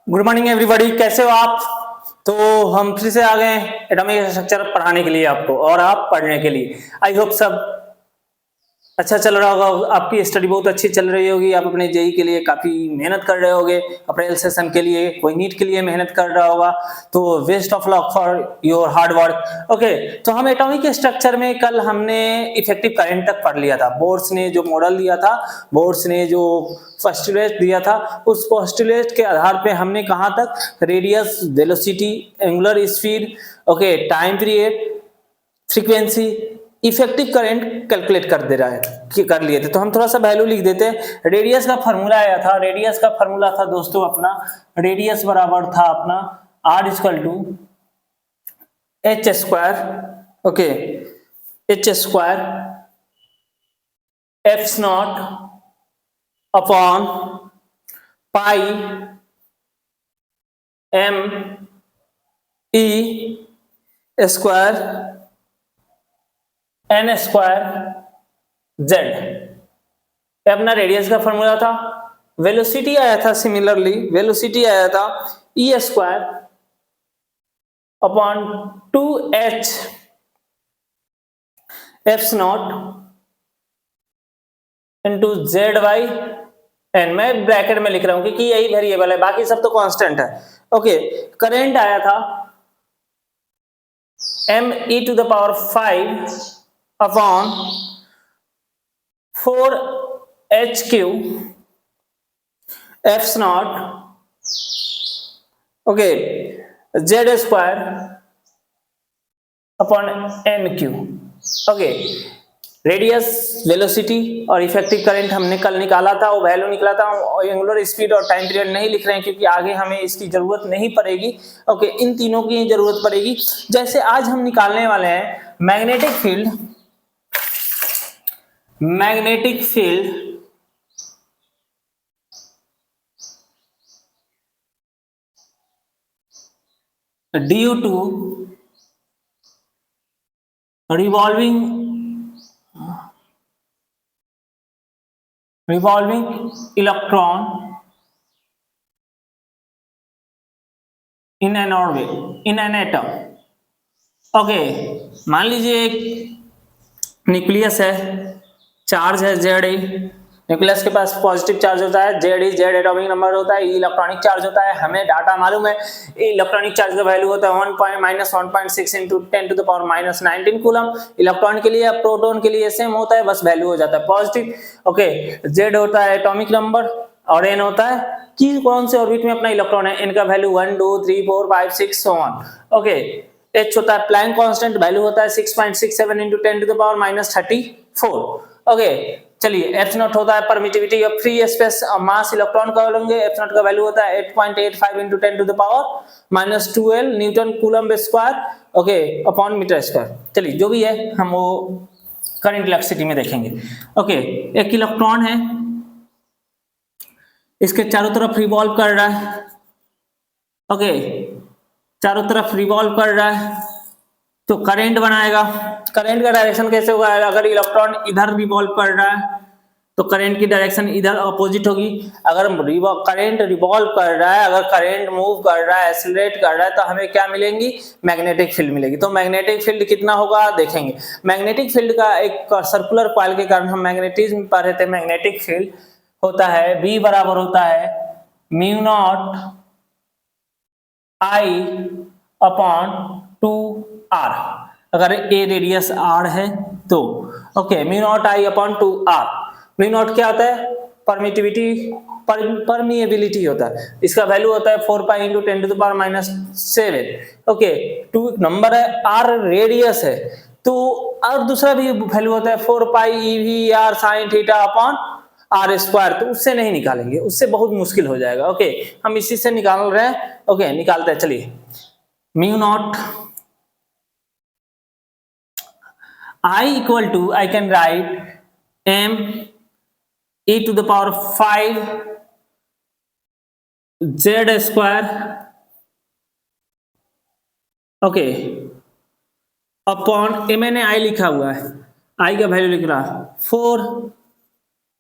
Good morning everybody, कैसे हो आप। तो हम फिर से आ गए एटॉमिक स्ट्रक्चर पढ़ाने के लिए आपको और आप पढ़ने के लिए। आई होप सब अच्छा चल रहा होगा, आपकी स्टडी बहुत अच्छी चल रही होगी। आप अपने जेई के लिए काफी मेहनत कर रहे होगे, अपने एलसीएम के लिए, कोई नीट के लिए मेहनत कर रहा होगा। तो best of luck for your hard work. Okay, तो हम एटॉमिक स्ट्रक्चर में कल हमने इफेक्टिव करंट तक पढ़ लिया था। बोर्ड्स ने जो मॉडल दिया था, बोर्ड्स ने जो पोस्टुलेट दिया था, उस पोस्टुलेट के आधार पे हमने कहां तक radius, velocity, angular speed, okay, time period, frequency, effective current calculate कर दे रहा है कि कर लिए थे। तो हम थोड़ा सा वैल्यू लिख देते हैं। रेडियस का फार्मूला आया था, रेडियस का फार्मूला था दोस्तों अपना, रेडियस बराबर था अपना r equal to H square, okay, H square F naught upon pi M E square N square Z. अपना रेडियस का फॉर्मूला था। वेलोसिटी आया था, सिमिलरली वेलोसिटी आया था E square upon 2h F naught into Z by N. मैं bracket में लिख रहा हूं क्योंकि यही वेरिएबल है, बाकी सब तो कांस्टेंट है। ओके, करंट आया था m e to the power 5 upon 4h cube F naught, okay, Z square upon N Q. Okay, radius, velocity और इफेक्टिव करंट हमने कल निकाला था, वो वैल्यू निकला था। एंगुलर स्पीड और टाइम पीरियड नहीं लिख रहे हैं क्योंकि आगे हमें इसकी जरूरत नहीं पड़ेगी। ओके, इन तीनों की जरूरत पड़ेगी। जैसे आज हम निकालने वाले हैं magnetic field, magnetic field due to revolving electron in an orbit, in an atom। Okay, मान लीजिए एक न्यूक्लियस है, चार्ज है Ze। न्यूक्लियस के पास पॉजिटिव चार्ज होता है, जेड एटॉमिक नंबर होता है, इलेक्ट्रॉनिक चार्ज होता है। हमें डाटा मालूम है, इलेक्ट्रॉनिक चार्ज का वैल्यू होता है 1.6 into 10 to the power -19 coulomb. Electron के लिए, प्रोटॉन के लिए सेम होता है, बस वैल्यू हो जाता है पॉजिटिव। ओके, जेड होता है एटॉमिक नंबर और एन होता है कि कौन से ऑर्बिट में अपना इलेक्ट्रॉन है। एन का value 1 2 3 4 5 6 so on। Okay, H होता है प्लैंक कांस्टेंट, वैल्यू होता है 6.67 into 10 to the power -34। Okay, चलिए, एफ नॉट होता है permittivity of free space, mass electron का लेंगे, एफ नॉट का वैल्यू होता है 8.85 into 10 to the power -12 newton coulomb square, okay, upon metre square. चलिए, जो भी है हम वो करंट इलेक्ट्रिसिटी में देखेंगे। ओके, एक इलेक्ट्रॉन है, इसके चारों तरफ रिवॉल्व कर रहा है। ओके, चारों तरफ रिवॉल्व कर रहा है तो करंट बनाएगा। करंट का डायरेक्शन कैसे होगा? अगर इलेक्ट्रॉन इधर रिवॉल्व कर रहा है तो करंट की डायरेक्शन इधर अपोजिट होगी। अगर करंट रिवॉल्व कर रहा है, अगर करंट मूव कर रहा है, एक्सीलरेट कर रहा है, तो हमें क्या मिलेंगी? मैग्नेटिक फील्ड मिलेगी। तो मैग्नेटिक फील्ड कितना होगा देखेंगे। मैग्नेटिक फील्ड का एक सर्कुलर कॉइल के कारण हम मैग्नेटिज्म पढ़ रहे थे। मैग्नेटिक फील्ड होता है B बराबर होता है mu naught I upon 2r। अगर ए रेडियस r है तो okay, mu naught I upon 2r। Mu naught क्या होता है? परमिटिविटी, परमिएबिलिटी होता है। इसका वैल्यू होता है 4 pi into 10 to the power -7। Okay, 2 number है, r रेडियस है, तो और दूसरा भी वैल्यू होता है 4 pi EVR sin theta upon R square. तो उससे नहीं निकालेंगे, उससे बहुत मुश्किल हो जाएगा। ओके, हम इसी से निकाल रहे हैं। ओके, निकालते हैं। चलिए, mu naught I equal to, I can write m e to the power 5 z square, okay, upon A मैंने I लिखा हुआ है, I का वैल्यू लिख रहा 4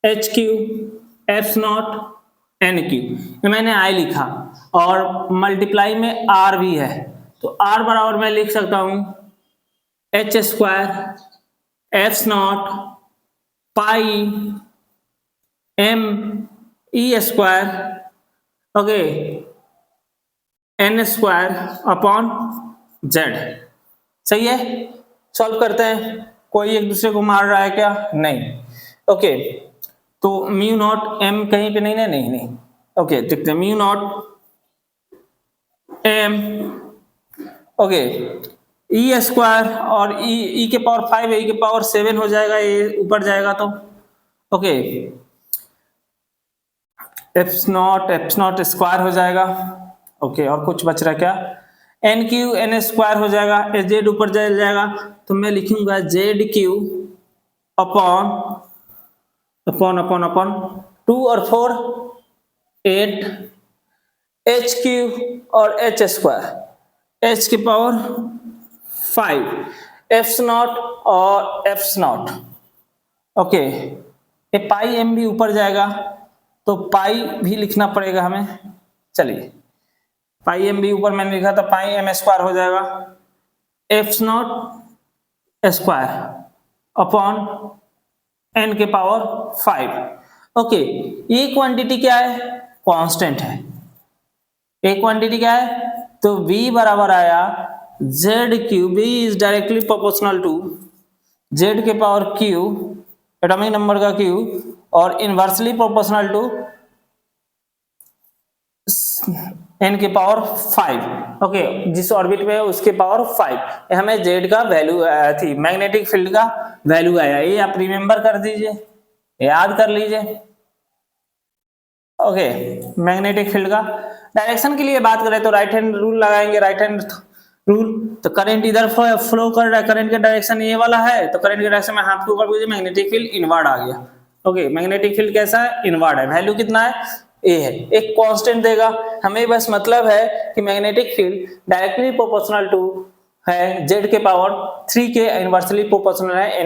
h cube F not NQ, मैंने I लिखा और मल्टीप्लाई में R भी है, तो R बराबर मैं लिख सकता हूं H square F not pi M E square, okay, N square upon Z। सही है, सॉल्व करते हैं। कोई एक दूसरे को मार रहा है क्या? नहीं। ओके, तो म्यू नॉट M कहीं पे नहीं, नहीं। ओके, देखते हैं mu naught M, okay, E square और E के पावर 5 E के पावर 7 हो जाएगा, ये ऊपर जाएगा तो ओके, एप्स नॉट स्क्वायर हो जाएगा। ओके, और कुछ बच रहा क्या? NQ N स्क्वायर हो जाएगा, Z ऊपर जाएगा, तो मैं लिखूंगा ZQ upon upon upon upon 2 और 4 8 HQ और H स्क्वायर H की पावर 5 एफ नॉट और एफ नॉट। ओके, ये पाई M भी ऊपर जाएगा, तो पाई भी लिखना पड़ेगा हमें। चलिए, पाई M भी ऊपर मैंने लिखा था, पाई M स्क्वायर हो जाएगा F naught square upon N के पावर 5। ओके, ये क्वांटिटी क्या है? कांस्टेंट है। ये क्वांटिटी क्या है? तो V बराबर आया ZQ, V is directly proportional to Z के पावर Q, एटॉमिक नंबर का Q, और इनवर्सली प्रोपोर्शनल टू N के पावर 5। ओके, जिस ऑर्बिट में है उसके पावर 5। हमें Z का वैल्यू आया थी, मैग्नेटिक फील्ड का वैल्यू आया, ये आप रिमेंबर कर दीजिए, याद कर लीजिए। ओके, मैग्नेटिक फील्ड का डायरेक्शन के लिए बात करें तो राइट हैंड रूल लगाएंगे, राइट हैंड रूल। तो करंट इधर फ्लो कर रहा है, करंट का डायरेक्शन ये वाला है, तो करंट के डायरेक्शन में हाथ को ऊपर कीजिए, मैग्नेटिक फील्ड इनवर्ड आ गया। ओके, मैग्नेटिक फील्ड कैसा है? इनवर्ड है। वैल्यू कितना है? ए है, एक कांस्टेंट देगा। हमें बस मतलब है कि magnetic field directly proportional to है Z के पावर 3 के, इनवर्सली प्रोपोर्शनल है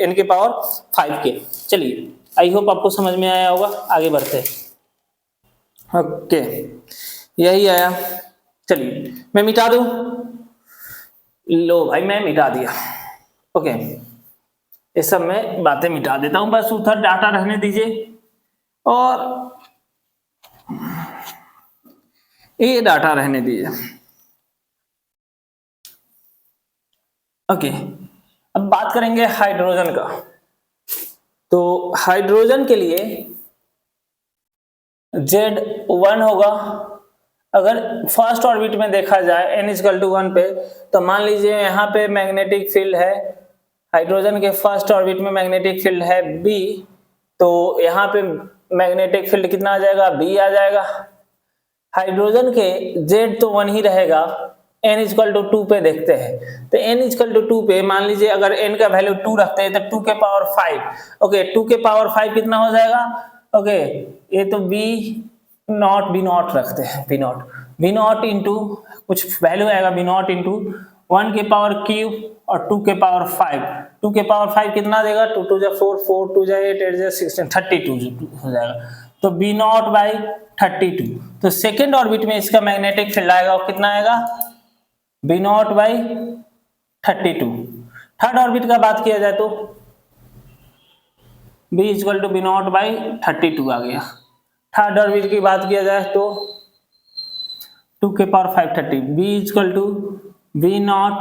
N के पावर 5 के। चलिए, आई होप आपको समझ में आया होगा, आगे बढ़ते हैं। ओके, यही आया। चलिए, मैं मिटा दूं। लो भाई, मैं मिटा दिया। ओके, ये सब मैं बातें मिटा देता हूं, बस उधर डाटा रहने दीजिए और ये डाटा रहने दीजिए। ओके, अब बात करेंगे हाइड्रोजन का। तो हाइड्रोजन के लिए Z1 होगा। अगर फर्स्ट ऑर्बिट में देखा जाए n=1 पे, तो मान लीजिए यहाँ पे मैग्नेटिक फील्ड है, हाइड्रोजन के फर्स्ट ऑर्बिट में मैग्नेटिक फील्ड है B, तो यहाँ पे मैग्नेटिक फील्ड कितना आ जाएगा? B आ जाएगा। हाइड्रोजन के Z तो 1 ही रहेगा, n=2 पे देखते हैं, तो n=2 पे मान लीजिए अगर n का वैल्यू 2 रखते हैं तो 2 के पावर 5। ओके, 2 के पावर 5 कितना हो जाएगा? ओके, ये तो B नॉट रखते हैं, B नॉट इंटू कुछ वैल्यू आएगा, B नॉट इंटू 1 के पावर क्यूब और 2 के पावर 5। 2 के पावर 5 कितना देगा? 2 2 जा 4, 4 2 जा 8, 8 जा 16, 32 हो जाएगा। तो B नॉट बाई 32। तो सेकेंड ऑर्बिट में इसका मैग्नेटिक फील्ड आएगा, और कितना आएगा? B not by 32। Third orbit का बात किया जाए तो B नॉट बाई 32 आ गया। थर्ड ऑर्बिट की बात किया जाए तो 2 के पावर 5 30, B नॉट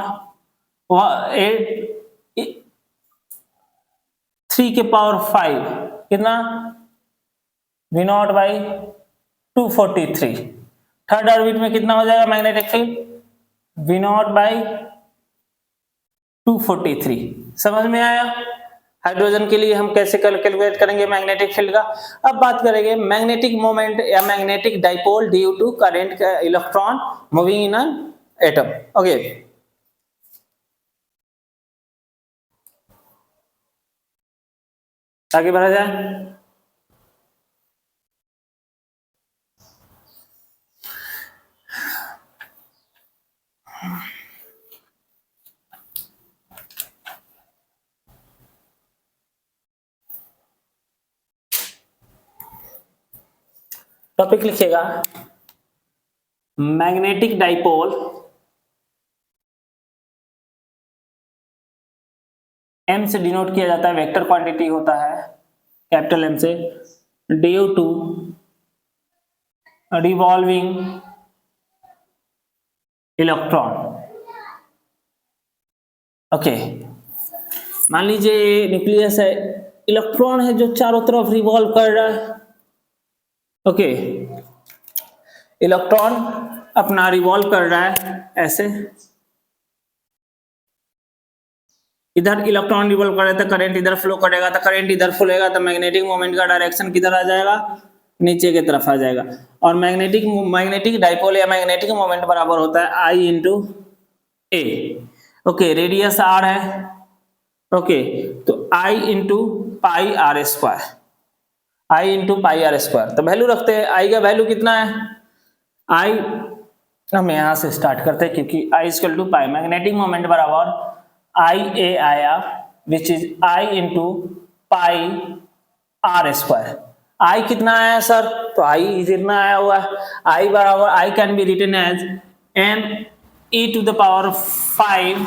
3 के पावर 5 कितना? B not by 243। Third orbit में कितना हो जाएगा magnetic field? V not by 243। समझ में आया? हाइड्रोजन के लिए हम कैसे कैलकुलेट करेंगे मैग्नेटिक फील्ड का। अब बात करेंगे मैग्नेटिक मोमेंट या magnetic dipole due to current का electron moving in an atom. Okay, आगे बढ़ा जाए। टॉपिक लिखिएगा मैग्नेटिक डाइपोल m से डिनोट किया जाता है, वेक्टर क्वांटिटी होता है कैपिटल M से, due to revolving electron. Okay, मान लीजिए न्यूक्लियस है, इलेक्ट्रॉन है जो चारों तरफ रिवॉल्व कर रहा है। ओके, इलेक्ट्रॉन अपना रिवॉल्व कर रहा है ऐसे, इधर इलेक्ट्रॉन रिवॉल्व कर रहा है तो करंट इधर फ्लो करेगा, तो करंट इधर फ्लोएगा तो मैग्नेटिक मोमेंट का डायरेक्शन किधर आ जाएगा, नीचे की तरफ आ जाएगा। और मैग्नेटिक डाइपोल या मैग्नेटिक मोमेंट बराबर होता है I into A. Okay, radius R है। ओके, तो I into pi R square, I into pi R square. तो वैल्यू रखते हैं, आई का वैल्यू कितना है, आई हम यहां से स्टार्ट करते हैं क्योंकि I equal to pi, magnetic moment बराबर आई ए आया which is I into pi R square. I कितना आया सर, तो आई जितना आया हुआ है, आई बराबर I can be written as M E to the power 5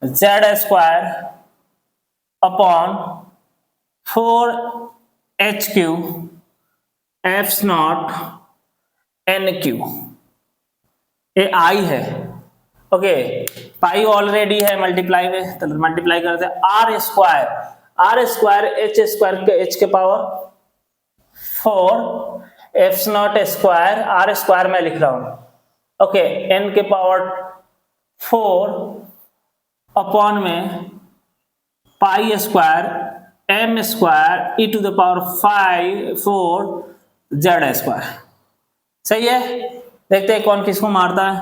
Z square upon 4 H Q F naught N Q. ये आई है। ओके, पाई ऑलरेडी है मल्टीप्लाई में, तो मल्टीप्लाई करते हैं R square, R square H square के H के power 4 F naught square, R square में लिख रहा हूं। ओके, एन के पावर 4 अपॉन में pi square M square E to the power 4 Z square. सही है, देखते हैं कौन किसको मारता है।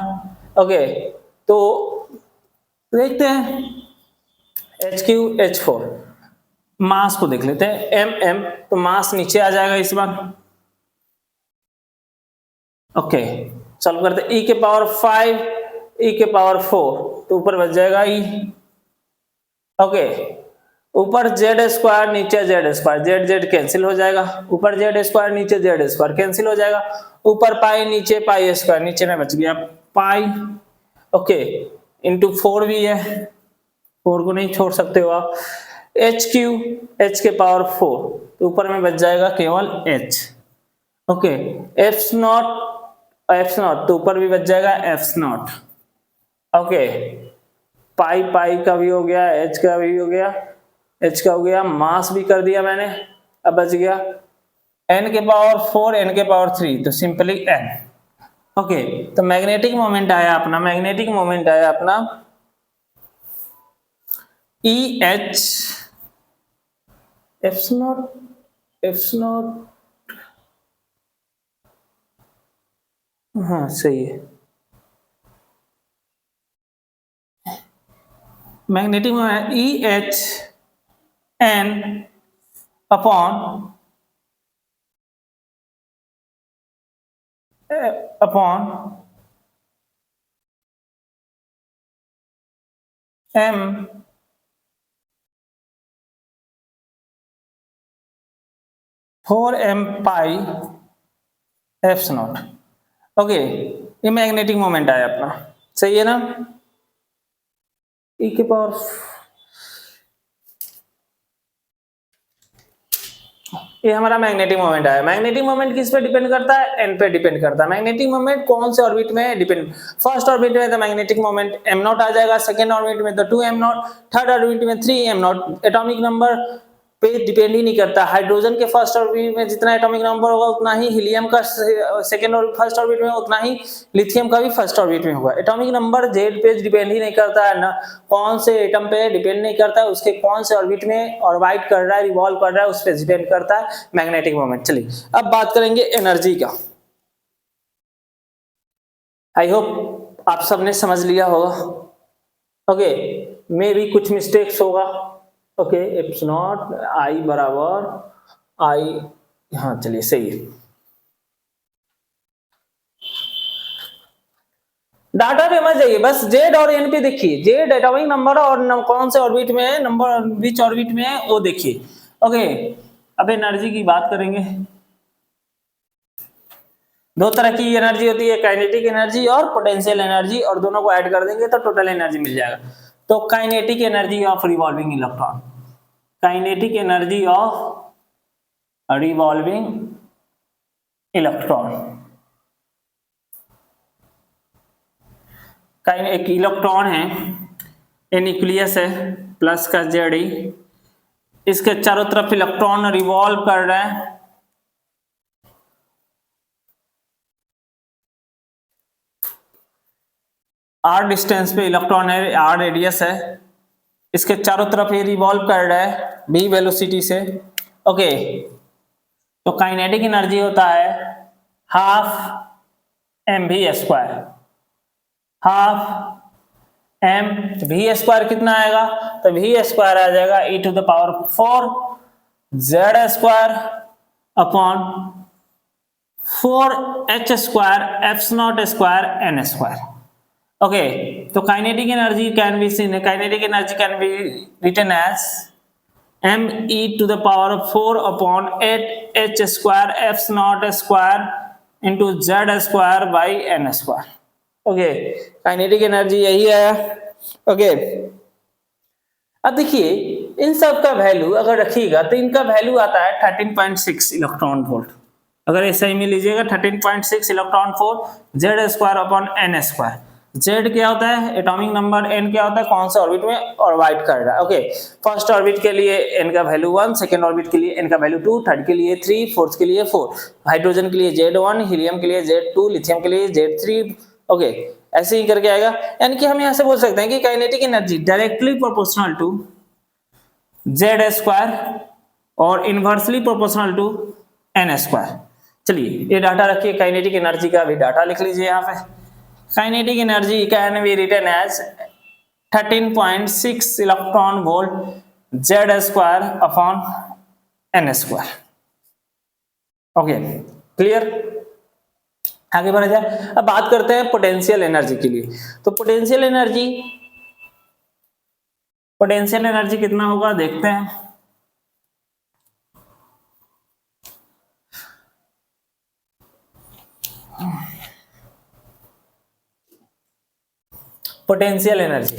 ओके, तो देखते हैं एच क्यू एच 4, मास को देख लेते हैं एम एम, तो मास नीचे आ जाएगा इस बार। ओके, सॉल्व करते हैं, ई के पावर 5 ई के पावर 4, तो ऊपर बच जाएगा ई। ओके, ऊपर जेड स्क्वायर नीचे Z square, Z Z cancel हो जाएगा, ऊपर जेड स्क्वायर नीचे जेड स्क्वायर कैंसिल हो जाएगा, ऊपर पाई नीचे पाई स्क्वायर, नीचे में बच गया पाई। ओके, इंटू 4 भी है, 4 को नहीं छोड़ सकते हो आप। एच क्यू एच के पावर 4, तो ऊपर में बच जाएगा केवल एच। ओके, एफ नॉट तो ऊपर भी बच जाएगा एफ नॉट। ओके, पाई पाई का भी हो गया, एच का भी हो गया, एच का हो गया, मास भी कर दिया मैंने, अब बच गया एन के पावर 4 एन के पावर 3, तो सिंपली एन। ओके, तो मैग्नेटिक मोमेंट आया अपना, मैग्नेटिक मोमेंट आया अपना ई एच एफ नॉट, हाँ सही है, magnetic moment E H N upon M four M pi F naught. Okay, ये मैग्नेटिक मोमेंट आया अपना, सही है ना। ई के पावर, ये हमारा मैग्नेटिक मोमेंट आया। मैग्नेटिक मोमेंट किस पे डिपेंड करता है, एन पे डिपेंड करता है। मैग्नेटिक मोमेंट कौन से ऑर्बिट में डिपेंड, फर्स्ट ऑर्बिट में तो मैग्नेटिक मोमेंट एम नॉट आ जाएगा, सेकंड ऑर्बिट में तो 2 एम नॉट, थर्ड ऑर्बिट में 3 एम नॉट। एटॉमिक नंबर पे डिपेंड ही नहीं करता, हाइड्रोजन के फर्स्ट ऑर्बिट में जितना एटॉमिक नंबर होगा उतना ही हीलियम का सेकंड और फर्स्ट ऑर्बिट में, उतना ही लिथियम का भी फर्स्ट ऑर्बिट में होगा। एटॉमिक नंबर जेड पे डिपेंड ही नहीं करता है ना, कौन से एटम पे डिपेंड नहीं करता है, उसके कौन से ऑर्बिट में ऑर्बिट कर रहा है, रिवॉल्व कर रहा है, उस पे डिपेंड करता है मैग्नेटिक मोमेंट। चलिए अब बात करेंगे एनर्जी का। आई होप आप सबने समझ लिया होगा। ओके, मे भी कुछ मिस्टेक्स होगा। ओके, इट्स नॉट आई बराबर आई, हाँ चलिए सही है। डाटा पे मत जाइए, बस जेड और एन पे देखिए, जेड एटॉमिक नंबर और कौन से ऑर्बिट में है, नंबर विच ऑर्बिट में है वो देखिए। ओके, अब एनर्जी की बात करेंगे। दो तरह की एनर्जी होती है, काइनेटिक एनर्जी और पोटेंशियल एनर्जी, और दोनों को ऐड कर देंगे तो टोटल एनर्जी मिल जाएगा। तो kinetic energy of revolving electron, kinetic energy of revolving electron, एक इलेक्ट्रॉन है, ये न्यूक्लियस है प्लस का Ze, इसके चारों तरफ इलेक्ट्रॉन रिवॉल्व कर रहा है, r डिस्टेंस पे इलेक्ट्रॉन है, r रेडियस है, इसके चारों तरफ ये रिवॉल्व कर रहा है v वेलोसिटी से। ओके, तो काइनेटिक एनर्जी होता है half mv square, half m v square कितना आएगा, तो वी स्क्वायर आ जाएगा e to the power 4 z square upon 4h square F naught square N square. Okay, तो kinetic energy can be seen, kinetic energy can be written as m e to the power 4 upon 8h square F naught square into z square by n square. Okay, kinetic energy यही है। Okay, अब देखिए इन सब का value अगर रखिएगा तो इनका वैल्यू आता है 13.6 इलेक्ट्रॉन वोल्ट। अगर ऐसा ही में लीजिएगा 13.6 electron volt Z square upon N square. Z क्या होता है एटॉमिक नंबर, एन क्या होता है कौन सा ऑर्बिट में ऑर्बिट कर रहा है। ओके, फर्स्ट ऑर्बिट के लिए एन का वैल्यू 1, सेकंड ऑर्बिट के लिए एन का वैल्यू 2, थर्ड के लिए 3, फोर्थ के लिए 4, हाइड्रोजन के लिए Z1, हीलियम के लिए Z2, लिथियम के लिए Z3। ओके, ऐसे ही करके आएगा, यानी कि हम यहां से बोल सकते हैं कि kinetic energy directly proportional to Z square और inversely proportional to n square. चलिए ये डाटा रखिए, काइनेटिक एनर्जी का भी डाटा लिख लीजिए यहाँ पे। Kinetic energy can be written as 13.6 electron volt Z square upon N square. Okay, clear, आगे बढ़ा जाए। अब बात करते हैं पोटेंशियल एनर्जी के लिए। तो पोटेंशियल एनर्जी कितना होगा देखते हैं। पोटेंशियल एनर्जी,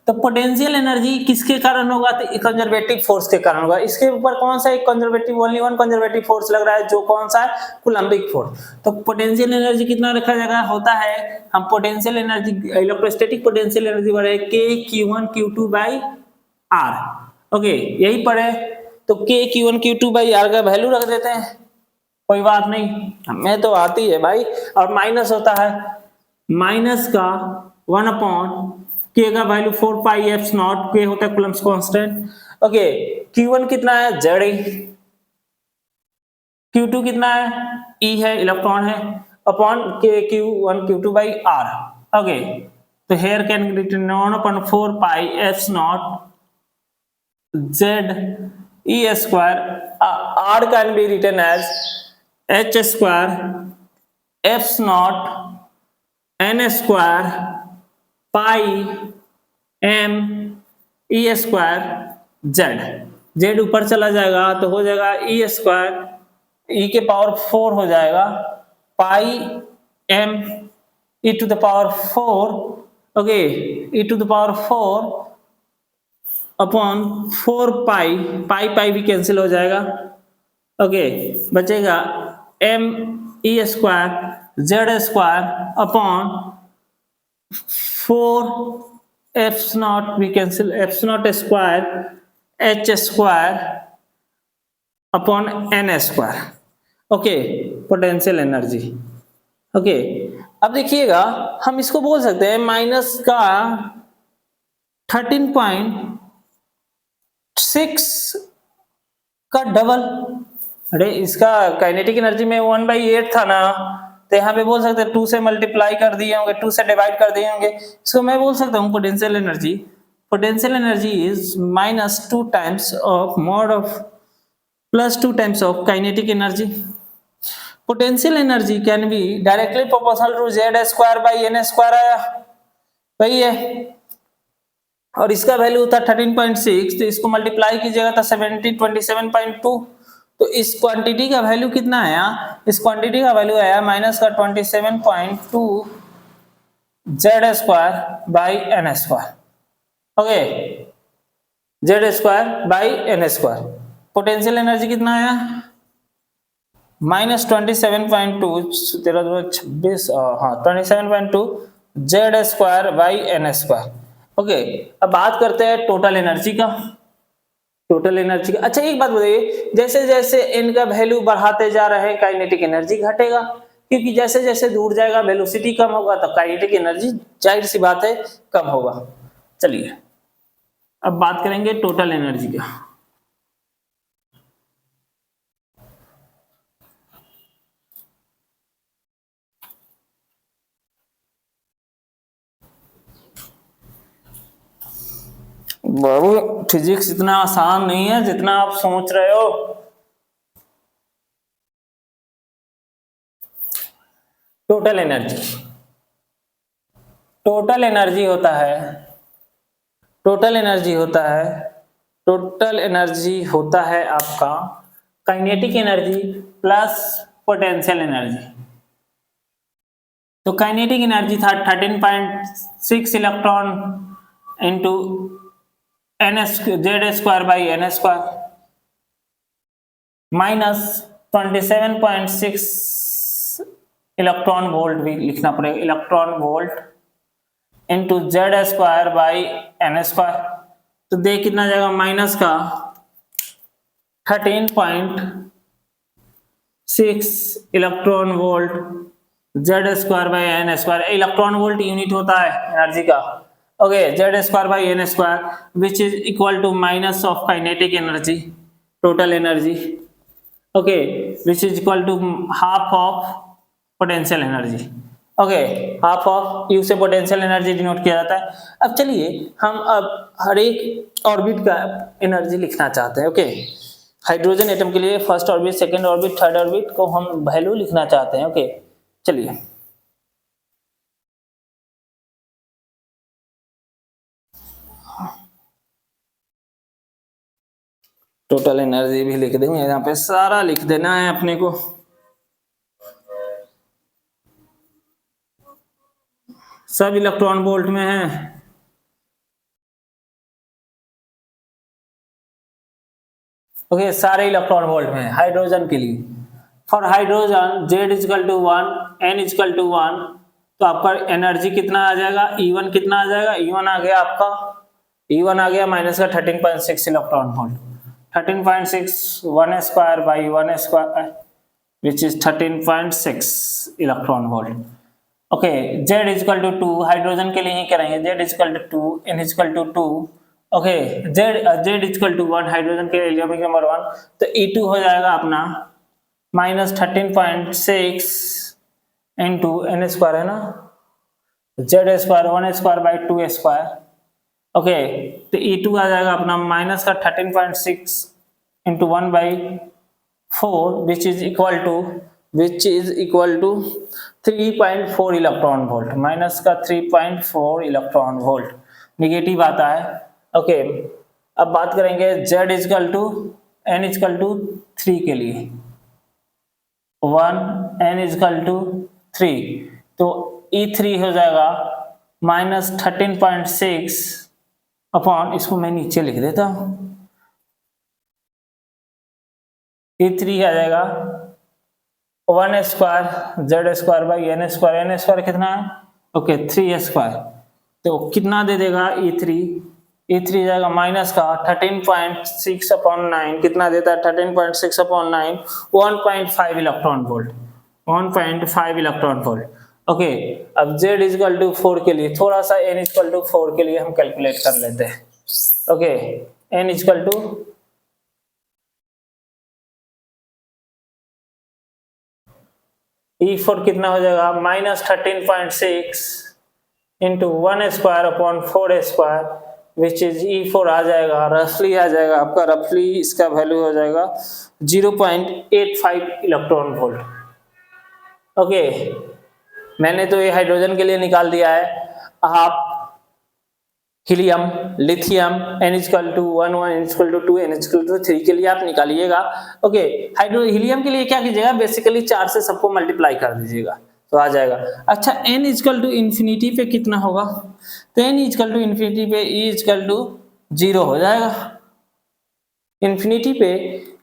तो पोटेंशियल एनर्जी किसके कारण होगा, तो कंजर्वेटिव फोर्स के कारण होगा। इसके ऊपर कौन सा एक conservative, only one conservative force लग रहा है, जो कौन सा है, कूलम्बिक फोर्स। तो पोटेंशियल एनर्जी कितना रखा जाएगा होता है, हम potential energy electrostatic potential energy बढ़े k q1 q2 by r। Okay, यही पढ़े तो k q1 q2 by r का वैल्यू रख देते हैं, कोई बात नहीं, हमें तो आती है भाई। और माइनस होता है, माइनस का 1 अपॉन k का value 4 pi F not, k होता है कूलम्ब्स कांस्टेंट। ओके, q1 कितना है Ze, q2 कितना है E है इलेक्ट्रॉन है, upon k q1 q2 by r। Okay, तो here can be written 1 upon 4 pi F naught Z E square, r can be written as h square F naught n square pi m e square z ऊपर चला जाएगा तो हो जाएगा e square e के power 4 हो जाएगा pi m e to the power 4। Okay, e to the power 4 upon 4 pi, pi भी कैंसिल हो जाएगा। ओके, बचेगा m e square z square upon 4 F naught भी cancel, f naught square h square upon n square. Okay, potential energy. Okay, अब देखिएगा हम इसको बोल सकते हैं माइनस का 13.6 का डबल। अरे इसका काइनेटिक एनर्जी में 1/8 था ना, तो यहाँ पे बोल सकते हैं 2 से मल्टीप्लाई कर दिए होंगे, 2 से डिवाइड कर दिए होंगे, इसको मैं बोल सकता हूँ potential energy is minus 2 times of mod of plus 2 times of kinetic energy. Potential energy can be directly proportional to Z square by N square आया, वही है, और इसका वैल्यू था 13.6, तो इसको मल्टीप्लाई कीजिएगा तो 27.2 तो इस क्वांटिटी का वैल्यू कितना आया, इस क्वांटिटी का वैल्यू आया माइनस का 27.2 Z square by N square. Okay, Z square by N square. Potential energy कितना आया, माइनस 27.2 13 हाँ 27.2 Z square by N square. Okay, अब बात करते हैं टोटल एनर्जी का। टोटल एनर्जी का, अच्छा एक बात बताइए, जैसे जैसे n का वैल्यू बढ़ाते जा रहे हैं काइनेटिक एनर्जी घटेगा, क्योंकि जैसे जैसे दूर जाएगा वेलोसिटी कम होगा तो काइनेटिक एनर्जी जाहिर सी बात है कम होगा। चलिए अब बात करेंगे टोटल एनर्जी का। बाबू फिजिक्स इतना आसान नहीं है जितना आप सोच रहे हो। टोटल एनर्जी, टोटल एनर्जी होता है, टोटल एनर्जी होता है, टोटल एनर्जी होता है आपका kinetic energy plus potential energy. तो काइनेटिक एनर्जी था 13.6 electron into N Z square by N square minus 27.6 electron volt भी लिखना पड़ेगा, electron volt into Z square by N square. तो देख कितना जाएगा, माइनस का 13.6 electron volt Z square by N square. Electron volt unit होता है एनर्जी का। Okay, Z square by N square which is equal to minus of kinetic energy total energy, okay, which is equal to half of potential energy. Okay, half of U से potential energy denote किया जाता है। अब चलिए हम अब हर एक orbit का एनर्जी लिखना चाहते हैं। ओके, हाइड्रोजन एटम के लिए first orbit, second orbit, third orbit को हम वैल्यू लिखना चाहते हैं। ओके, चलिए टोटल एनर्जी भी लिख देंगे, यहाँ पे सारा लिख देना है अपने को। सब इलेक्ट्रॉन वोल्ट में है। ओके, सारे इलेक्ट्रॉन वोल्ट में है हाइड्रोजन के लिए। For hydrogen Z equal to 1, N equal to 1, तो आपका एनर्जी कितना आ जाएगा, E1 कितना आ जाएगा, E1 आ गया आपका, E1 आ गया माइनस का 13.6 electron volt. 13.6 1 square by 1 square which is 13.6 electron volt. Okay, Z equal to 2, hydrogen के लिए ही करेंगे, Z equal to 2, N equal to 2, okay, Z equal to 1 hydrogen के एलिमेंट नंबर 1, तो E2 हो जाएगा अपना माइनस 13.6 इंटू एन स्क्वायर है ना, Z square 1 square by 2 square. Okay, तो E2 आ जाएगा अपना माइनस का 13.6 into 1 by 4 which is equal to 3.4 electron volt, minus का 3.4 इलेक्ट्रॉन वोल्ट निगेटिव आता है। ओके, अब बात करेंगे Z equal to N equal to 3 के लिए, 1 N इजकल टू 3, तो E3 हो जाएगा माइनस 13.6 अपॉन, इसको मैं नीचे लिख देता हूं, E3 आ जाएगा 1 square Z square by N square कितना है, ओके 3 स्क्वायर, तो कितना दे देगा E3 जाएगा माइनस का 13.6 अपॉन 9, कितना देता है 13.6 upon 9, 1.5 electron volt, 1.5 electron volt. Okay, अब Z इजकल टू 4 के लिए थोड़ा सा N इजकल टू 4 के लिए हम कैलकुलेट कर लेते हैं। Okay, N equal to E4 कितना हो जाएगा minus 13.6 into 1 square upon 4 square which is E4 आ जाएगा, रफली आ जाएगा आपका, रफली इसका वैल्यू हो जाएगा 0.85 इलेक्ट्रॉन वोल्ट। ओके, मैंने तो ये हाइड्रोजन के लिए निकाल दिया है, आप helium, lithium, n=1 n=2 n=3 के लिए आप निकालिएगा। ओके, हीलियम के लिए क्या कीजिएगा, बेसिकली 4 से सबको मल्टीप्लाई कर दीजिएगा तो आ जाएगा। अच्छा, n=इंफिनिटी पे कितना होगा, तो n=इंफिनिटी पे E=0 हो जाएगा। इंफिनिटी पे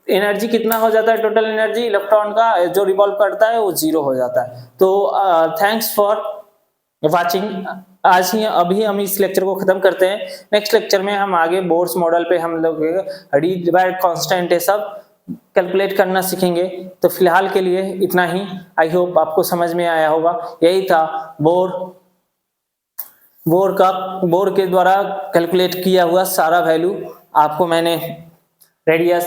एनर्जी कितना हो जाता है, टोटल एनर्जी इलेक्ट्रॉन का जो रिवॉल्व करता है वो 0 हो जाता है। तो थैंक्स फॉर वाचिंग। आज ही अभी हम इस लेक्चर को खत्म करते हैं। नेक्स्ट लेक्चर में हम आगे बोर्स मॉडल पे हम लोग रीड कांस्टेंट है सब कैलकुलेट करना सीखेंगे। तो फिलहाल के लिए इतना ही। आई होप आपको समझ में आया होगा। यही था बोर के द्वारा कैलकुलेट किया हुआ सारा वैल्यू आपको मैंने radius,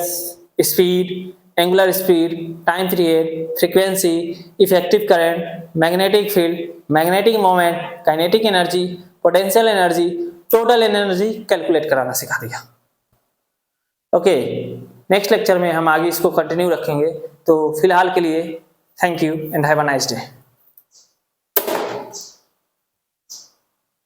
speed, angular speed, time period, frequency, effective current, magnetic field, magnetic moment, kinetic energy, potential energy, total energy calculate कराना सिखा दिया। ओके, नेक्स्ट लेक्चर में हम आगे इसको कंटिन्यू रखेंगे। तो फिलहाल के लिए thank you and have a nice day.